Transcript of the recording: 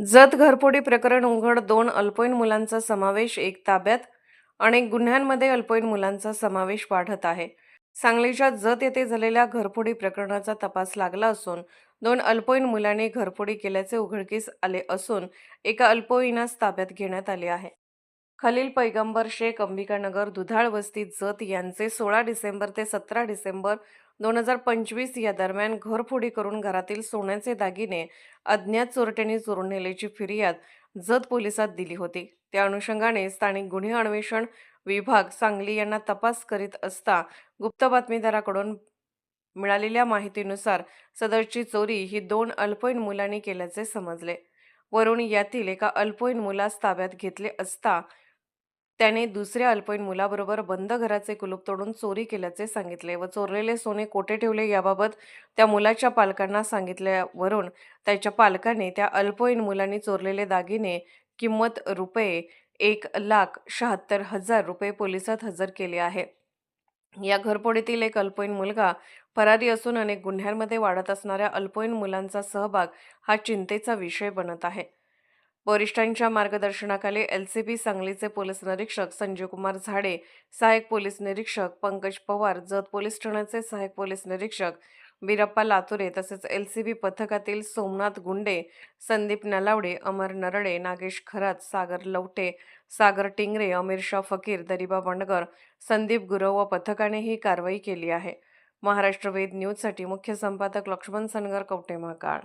जत घरफोडी प्रकरण उघड 2 अल्पवयीन मुलांचा समावेश एक ताब्यात अनेक गुन्ह्यांमध्ये अल्पवयीन मुलांचा समावेश वाढत आहे. सांगलीच्या जत येथे झालेल्या घरफोडी प्रकरणाचा तपास लागला असून 2 अल्पवयीन मुलांनी घरफोडी केल्याचे उघडकीस आले असून एका अल्पवयीनास ताब्यात घेण्यात आले आहे. खलील पैगंबर शेख अंबिकानगर दुधाळ वस्ती जत यांचे 16 डिसेंबर ते 17 डिसेंबर 2025 या दरम्यान घरफोडी करून घरातील सोन्याचे दागिने अज्ञात चोरट्यांनी चोरून नेल्याची फिर्याद जत पोलिसात दिली होती. त्या अनुषंगाने स्थानिक गुन्हे अन्वेषण विभाग सांगली यांना तपास करीत असता गुप्त बातमीदाराकडून मिळालेल्या माहितीनुसार सदरची चोरी ही 2 अल्पवयीन मुलांनी केल्याचे समजले. वरून यातील एका अल्पवयीन मुलास ताब्यात घेतले असता त्याने दुसऱ्या अल्पवयीन मुलाबरोबर बंद घराचे कुलूप तोडून चोरी केल्याचे सांगितले व चोरलेले सोने कोठे ठेवले याबाबत त्या मुलाच्या पालकांना सांगितल्यावरून त्याच्या पालकाने त्या अल्पवयीन मुलांनी चोरलेले दागिने किंमत ₹1,76,000 पोलिसात हजर केले आहे. या घरफोडीतील एक अल्पवयीन मुलगा फरारी असून अनेक गुन्ह्यांमध्ये वाढत असणाऱ्या अल्पवयीन मुलांचा सहभाग हा चिंतेचा विषय बनत आहे. वरिष्ठांच्या मार्गदर्शनाखाली एलसीबी सांगलीचे पोलीस निरीक्षक संजय कुमार झाडे, सहाय्यक पोलीस निरीक्षक पंकज पवार, जत पोलीस ठाण्याचे सहाय्यक पोलीस निरीक्षक बिरप्पा लातुरे तसेच एलसीबी पथकातील सोमनाथ गुंडे, संदीप नलावडे, अमर नरडे, नागेश खरात, सागर लवटे, सागर टिंगरे, अमीर शाह फकीर, दरिबा बंडगर, संदीप गुरव व पथकाने ही कारवाई केली आहे. महाराष्ट्र वेद न्यूजसाठी मुख्य संपादक लक्ष्मण सनगर, कवठे महांकाळ.